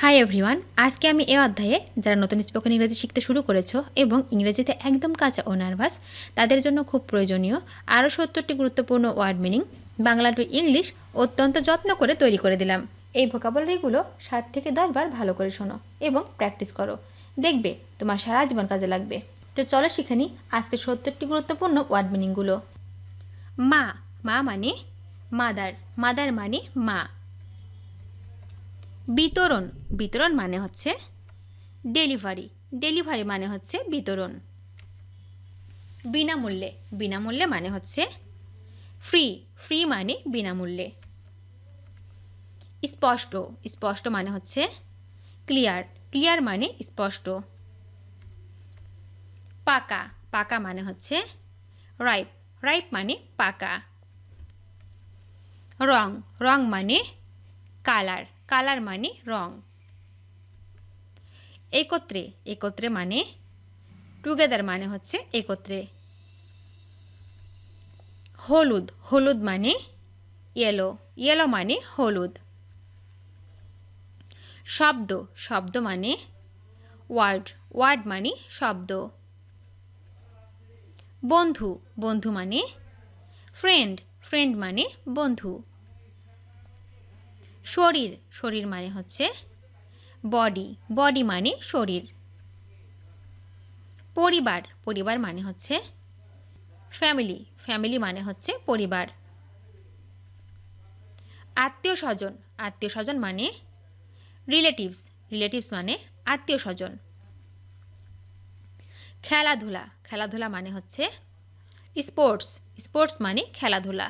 Hi everyone, আজকে আমি এই অধ্যায়ে যারা নতুন স্পোকেন ইংরেজি শিখতে শুরু করেছো এবং ইংরেজিতে একদম কাঁচা ও নার্ভাস তাদের জন্য খুব প্রয়োজনীয় আরও 70টি গুরুত্বপূর্ণ word meaning Bangla to English অত্যন্ত যত্ন করে তৈরি করে দিলাম। এই ভোকাবুলারিগুলো 7 থেকে 10 বার ভালো করে শোনো এবং প্র্যাকটিস করো, দেখবে তোমার সারা জীবন কাজে লাগবে। তো চলো শিখে নিই আজকে 70টি গুরুত্বপূর্ণ ওয়ার্ড মিনিংগুলো। মা, মা মানে মাদার, মাদার মানে মা। বিতরণ, বিতরণ মানে হচ্ছে ডেলিভারি, ডেলিভারি মানে হচ্ছে বিতরণ। বিনামূল্যে, বিনামূল্যে মানে হচ্ছে ফ্রি, ফ্রি মানে বিনামূল্যে। স্পষ্ট, স্পষ্ট মানে হচ্ছে ক্লিয়ার, ক্লিয়ার মানে স্পষ্ট। পাকা, পাকা মানে হচ্ছে রাইপ, রাইপ মানে পাকা। রং, রং মানে কালার, কালার মানে রং। একত্রে, একত্রে মানে টুগেদার মানে হচ্ছে একত্রে। হলুদ, হলুদ মানে ইয়েলো, ইয়েলো মানে হলুদ। শব্দ, শব্দ মানে ওয়ার্ড, ওয়ার্ড মানে শব্দ। বন্ধু, বন্ধু মানে ফ্রেন্ড, ফ্রেন্ড মানে বন্ধু। শরীর, শরীর মানে হচ্ছে বডি, বডি মানে শরীর। পরিবার, পরিবার মানে হচ্ছে ফ্যামিলি, ফ্যামিলি মানে হচ্ছে পরিবার। আত্মীয় স্বজন, আত্মীয় স্বজন মানে রিলেটিভস, রিলেটিভস মানে আত্মীয় স্বজন। খেলাধুলা, খেলাধুলা মানে হচ্ছে স্পোর্টস, স্পোর্টস মানে খেলাধুলা।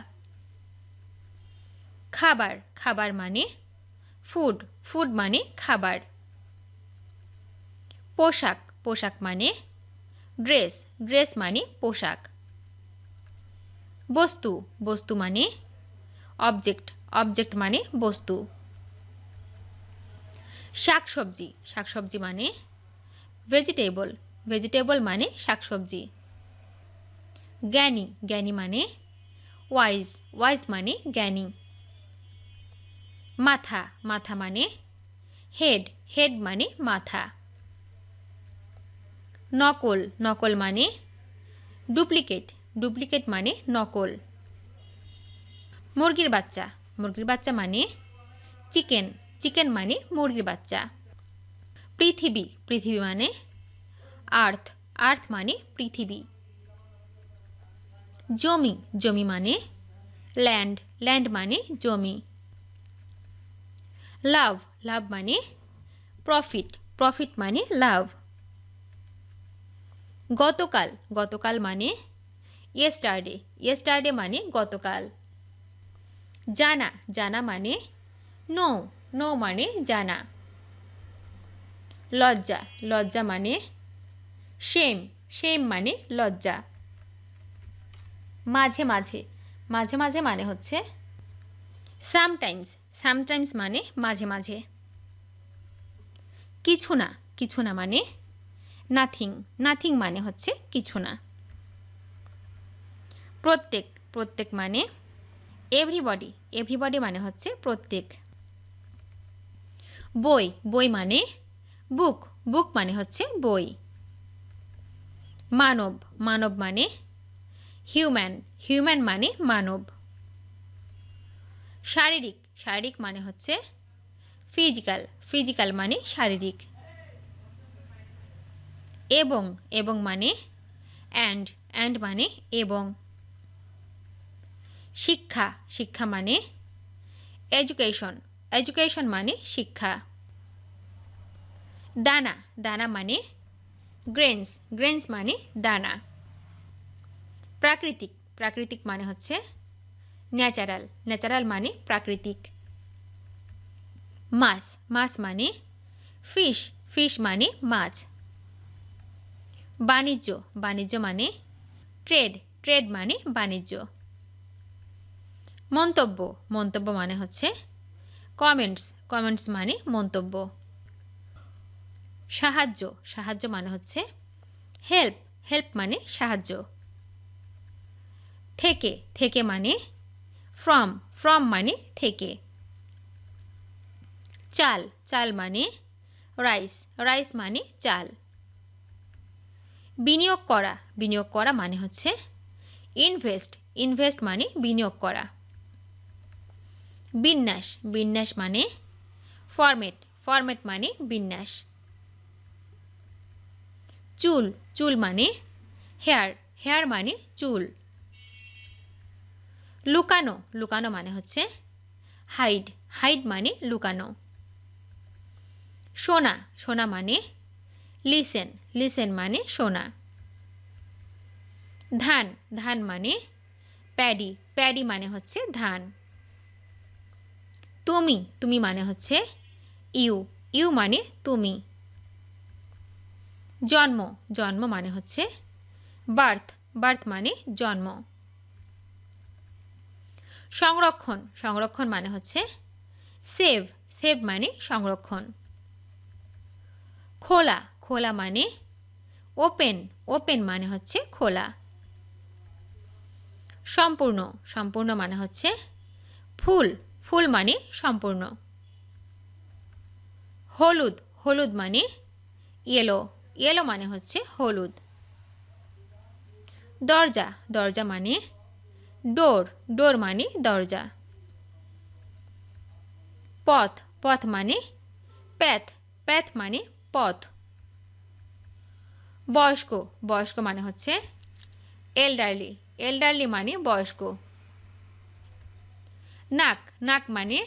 খাবার, খাবার মানে ফুড, ফুড মানে খাবার। পোশাক, পোশাক মানে ড্রেস, ড্রেস মানে পোশাক। বস্তু, বস্তু মানে অবজেক্ট, অবজেক্ট মানে বস্তু। শাকসবজি, শাকসবজি মানে ভেজিটেবল, ভেজিটেবল মানে শাকসবজি। জ্ঞানী, জ্ঞানী মানে ওয়াইজ, ওয়াইজ মানে জ্ঞানী। মাথা, মাথা মানে হেড, হেড মানে মাথা। নকল, নকল মানে ডুপ্লিকেট, ডুপ্লিকেট মানে নকল। মুরগির বাচ্চা, মুরগির বাচ্চা মানে চিকেন, চিকেন মানে মুরগির বাচ্চা। পৃথিবী, পৃথিবী মানে আর্থ, আর্থ মানে পৃথিবী। জমি, জমি মানে ল্যান্ড, ল্যান্ড মানে জমি। লাভ, লাভ মানে প্রফিট, প্রফিট মানে লাভ। গতকাল, গতকাল মানে ইয়েস্টারডে, ইয়েস্টারডে মানে গতকাল। জানা, জানা মানে নো, নো মানে জানা। লজ্জা, লজ্জা মানে শেম, শেম মানে লজ্জা। মাঝে মাঝে, মাঝে মাঝে মানে হচ্ছে সামটাইমস, সামটাইমস মানে মাঝে মাঝে। কিছু না, কিছু না মানে নাথিং, নাথিং মানে হচ্ছে কিছু না। প্রত্যেক, প্রত্যেক মানে এভরিবডি, এভরিবডি মানে হচ্ছে প্রত্যেক। বই, বই মানে বুক, বুক মানে হচ্ছে বই। মানব, মানব মানে হিউম্যান, হিউম্যান মানে মানব। শারীরিক, শারীরিক মানে হচ্ছে ফিজিক্যাল, ফিজিক্যাল মানে শারীরিক। এবং, এবং মানে অ্যান্ড, অ্যান্ড মানে এবং। শিক্ষা, শিক্ষা মানে এডুকেশন, এডুকেশন মানে শিক্ষা। দানা, দানা মানে গ্রেনস, গ্রেনস মানে দানা। প্রাকৃতিক, প্রাকৃতিক মানে হচ্ছে ন্যাচারাল, ন্যাচারাল মানে প্রাকৃতিক। মাছ, মাছ মানে ফিশ, ফিশ মানে মাছ। বাণিজ্য, বাণিজ্য মানে ট্রেড, ট্রেড মানে বাণিজ্য। মন্তব্য, মন্তব্য মানে হচ্ছে কমেন্টস, কমেন্টস মানে মন্তব্য। সাহায্য, সাহায্য মানে হচ্ছে হেল্প, হেল্প মানে সাহায্য। থেকে, থেকে মানে ফ্রম, ফ্রম মানে থেকে। চাল, চাল মানে রাইস, রাইস মানে চাল। বিনিয়োগ করা, বিনিয়োগ করা মানে হচ্ছে ইনভেস্ট, ইনভেস্ট মানে বিনিয়োগ করা। বিন্যাস, বিন্যাস মানে ফরম্যাট, ফরম্যাট মানে বিন্যাস। চুল, চুল মানে হেয়ার, হেয়ার মানে চুল। লুকানো, লুকানো মানে হচ্ছে হাইড, হাইড মানে লুকানো। শোনা, শোনা মানে লিসেন, লিসেন মানে শোনা। ধান, ধান মানে প্যাডি, প্যাডি মানে হচ্ছে ধান। তুমি, তুমি মানে হচ্ছে ইউ, ইউ মানে তুমি। জন্ম, জন্ম মানে হচ্ছে বার্থ, বার্থ মানে জন্ম। সংরক্ষণ, সংরক্ষণ মানে হচ্ছে সেভ, সেভ মানে সংরক্ষণ। খোলা, খোলা মানে ওপেন, ওপেন মানে হচ্ছে খোলা। সম্পূর্ণ, সম্পূর্ণ মানে হচ্ছে ফুল, ফুল মানে সম্পূর্ণ। হলুদ, হলুদ মানে ইয়েলো, ইয়েলো মানে হচ্ছে হলুদ। দরজা, দরজা মানে ডোর, ডোর মানে দরজা। পথ, পথ মানে প্যাথ, প্যাথ মানে পথ। বয়স্ক, বয়স্ক মানে হচ্ছে এল্ডারলি, এল্ডারলি মানে বয়স্ক। নাক, নাক মানে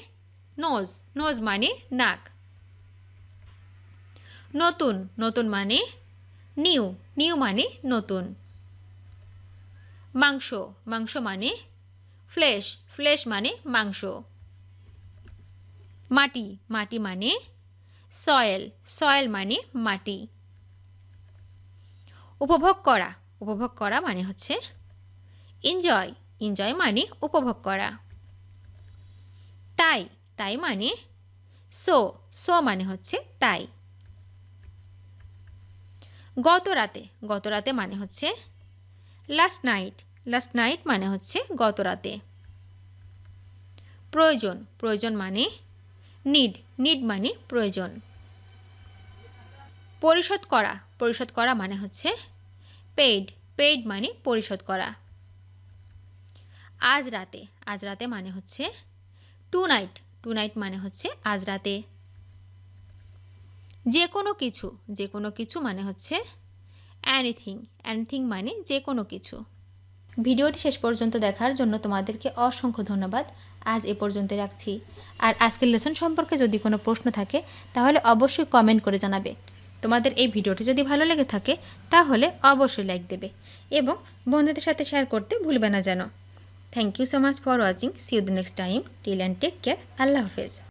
নোজ, নোজ মানে নাক। নতুন, নতুন মানে নিউ, নিউ মানে নতুন। মাংস, মাংস মানে ফ্লেশ, ফ্লেশ মানে মাংস। মাটি, মাটি মানে সয়েল, সয়েল মানে মাটি। উপভোগ করা, উপভোগ করা মানে হচ্ছে এনজয়, এনজয় মানে উপভোগ করা। তাই, তাই মানে সো, সো মানে হচ্ছে তাই। গত রাতে, গত রাতে মানে হচ্ছে লাস্ট নাইট, লাস্ট নাইট মানে হচ্ছে গত রাতে। প্রয়োজন, প্রয়োজন মানে নিড, নিড মানে প্রয়োজন। পরিশোধ করা, পরিশোধ করা মানে হচ্ছে পেইড, পেইড মানে পরিশোধ করা। আজ রাতে, আজ রাতে মানে হচ্ছে টু নাইট, টু নাইট মানে হচ্ছে আজ রাতে। যে কোনো কিছু, যে কোনো কিছু মানে হচ্ছে অ্যানিথিং, অ্যানিথিং মানে যে কোনো কিছু। ভিডিওটি শেষ পর্যন্ত দেখার জন্য তোমাদেরকে অসংখ্য ধন্যবাদ। আজ এ পর্যন্ত রাখছি। আর আজকের লেসন সম্পর্কে যদি কোনো প্রশ্ন থাকে তাহলে অবশ্যই কমেন্ট করে জানাবে। তোমাদের এই ভিডিওটি যদি ভালো লেগে থাকে তাহলে অবশ্যই লাইক দেবে এবং বন্ধুদের সাথে শেয়ার করতে ভুলবে না যেন। Thank you so much for watching. See you the next time. Till and take care. আল্লাহ হাফেজ।